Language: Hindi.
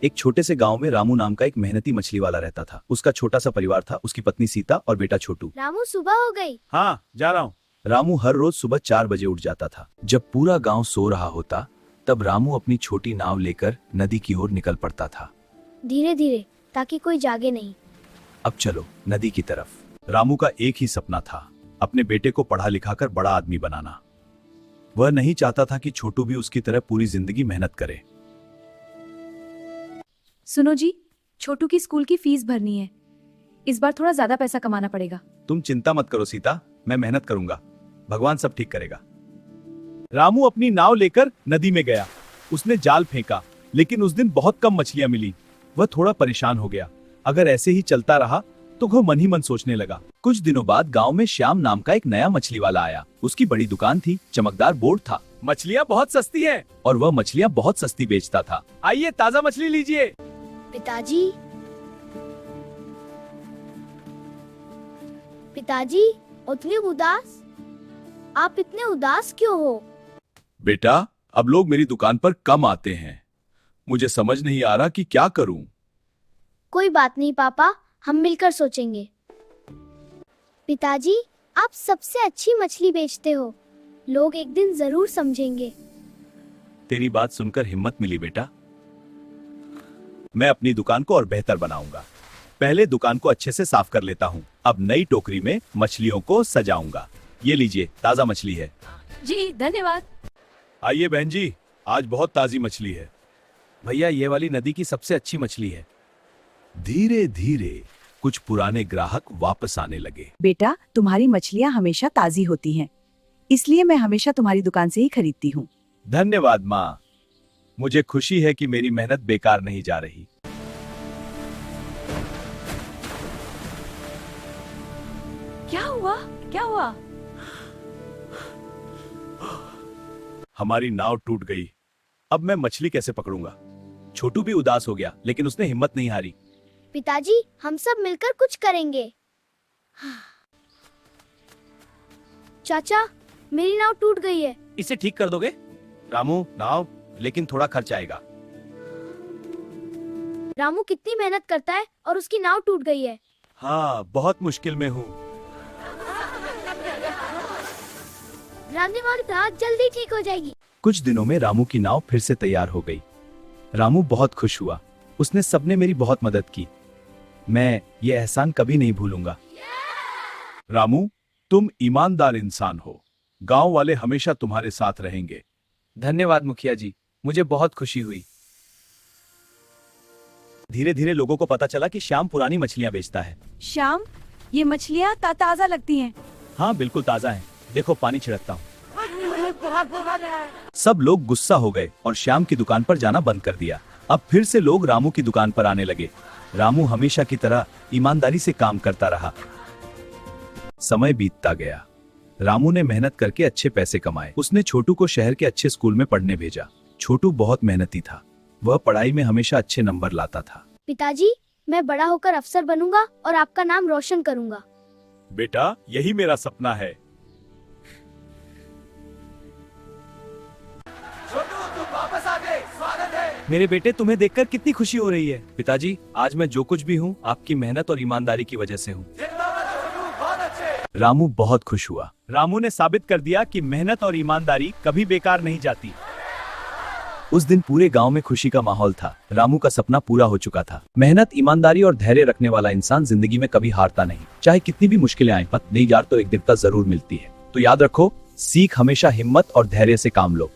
एक छोटे से गांव में रामू नाम का एक मेहनती मछली वाला रहता था। उसका छोटा सा परिवार था, उसकी पत्नी सीता और बेटा छोटू। रामू सुबह हो गई। हाँ, जा रहा हूँ। रामू हर रोज सुबह 4 बजे उठ जाता था। जब पूरा गांव सो रहा होता तब रामू अपनी छोटी नाव लेकर नदी की ओर निकल पड़ता था। धीरे धीरे, ताकि कोई जागे नहीं। अब चलो नदी की तरफ। रामू का एक ही सपना था, अपने बेटे को पढ़ा लिखाकर बड़ा आदमी बनाना। वह नहीं चाहता था कि छोटू भी उसकी तरह पूरी जिंदगी मेहनत करे। सुनो जी, छोटू की स्कूल की फीस भरनी है। इस बार थोड़ा ज्यादा पैसा कमाना पड़ेगा। तुम चिंता मत करो सीता, मैं मेहनत करूंगा, भगवान सब ठीक करेगा। रामू अपनी नाव लेकर नदी में गया। उसने जाल फेंका, लेकिन उस दिन बहुत कम मछलियां मिली। वह थोड़ा परेशान हो गया। अगर ऐसे ही चलता रहा तो वह मन ही मन सोचने लगा। कुछ दिनों बाद गांव में श्याम नाम का एक नया मछली वाला आया। उसकी बड़ी दुकान थी, चमकदार बोर्ड था, मछलियां बहुत सस्ती हैं, और वह मछलियां बहुत सस्ती बेचता था। आइए ताजा मछली लीजिए। पिताजी, पिताजी, उतने उदास? आप इतने उदास क्यों हो? बेटा, अब लोग मेरी दुकान पर कम आते हैं। मुझे समझ नहीं आ रहा कि क्या करूं। कोई बात नहीं पापा, हम मिलकर सोचेंगे। पिताजी, आप सबसे अच्छी मछली बेचते हो, लोग एक दिन जरूर समझेंगे। तेरी बात सुनकर हिम्मत मिली बेटा। मैं अपनी दुकान को और बेहतर बनाऊंगा। पहले दुकान को अच्छे से साफ कर लेता हूँ। अब नई टोकरी में मछलियों को सजाऊंगा। ये लीजिए, ताजा मछली है। जी धन्यवाद। आइए बहन जी, आज बहुत ताजी मछली है। भैया, ये वाली नदी की सबसे अच्छी मछली है। धीरे धीरे कुछ पुराने ग्राहक वापस आने लगे। बेटा, तुम्हारी मछलियाँ हमेशा ताजी होती हैं, इसलिए मैं हमेशा तुम्हारी दुकान से ही खरीदती हूँ। धन्यवाद माँ, मुझे खुशी है कि मेरी मेहनत बेकार नहीं जा रही। क्या हुआ? क्या हुआ? हमारी नाव टूट गई। अब मैं मछली कैसे पकड़ूंगा? छोटू भी उदास हो गया, लेकिन उसने हिम्मत नहीं हारी। पिताजी, हम सब मिलकर कुछ करेंगे। चाचा, मेरी नाव टूट गई है। इसे ठीक कर दोगे? रामू, नाव, लेकिन थोड़ा खर्च आएगा। रामू कितनी मेहनत करता है और उसकी नाव टूट गई है। हाँ, बहुत मुश्किल में हूँ। रामू, रात जल्दी ठीक हो जाएगी। कुछ दिनों में रामू की नाव फिर से तैयार हो गई। रामू बहुत खुश हुआ। उसने सबने मेरी बहुत मदद की। मैं ये एहसान कभी नहीं भूलूंगा। रामू, तुम ईमानदार इंसान हो। गांव वाले हमेशा तुम्हारे साथ रहेंगे। धन्यवाद मुखिया जी, मुझे बहुत खुशी हुई। धीरे धीरे लोगों को पता चला कि श्याम पुरानी मछलियां बेचता है। श्याम, ये मछलियाँ ताजा लगती हैं। हाँ, बिल्कुल ताजा है। देखो, पानी छिड़कता हूँ। सब लोग गुस्सा हो गए और श्याम की दुकान पर जाना बंद कर दिया। अब फिर से लोग रामू की दुकान पर आने लगे। रामू हमेशा की तरह ईमानदारी से काम करता रहा। समय बीतता गया। रामू ने मेहनत करके अच्छे पैसे कमाए। उसने छोटू को शहर के अच्छे स्कूल में पढ़ने भेजा। छोटू बहुत मेहनती था। वह पढ़ाई में हमेशा अच्छे नंबर लाता था। पिताजी, मैं बड़ा होकर अफसर बनूंगा और आपका नाम रोशन करूंगा। बेटा, यही मेरा सपना है। मेरे बेटे, तुम्हें देखकर कितनी खुशी हो रही है। पिताजी, आज मैं जो कुछ भी हूँ आपकी मेहनत और ईमानदारी की वजह से हूँ। रामू बहुत खुश हुआ। रामू ने साबित कर दिया कि मेहनत और ईमानदारी कभी बेकार नहीं जाती। उस दिन पूरे गांव में खुशी का माहौल था। रामू का सपना पूरा हो चुका था। मेहनत, ईमानदारी और धैर्य रखने वाला इंसान जिंदगी में कभी हारता नहीं। चाहे कितनी भी मुश्किलें आए, नई यार तो एक दिक्कत जरूर मिलती है। तो याद रखो, सीख हमेशा हिम्मत और धैर्य से काम लो।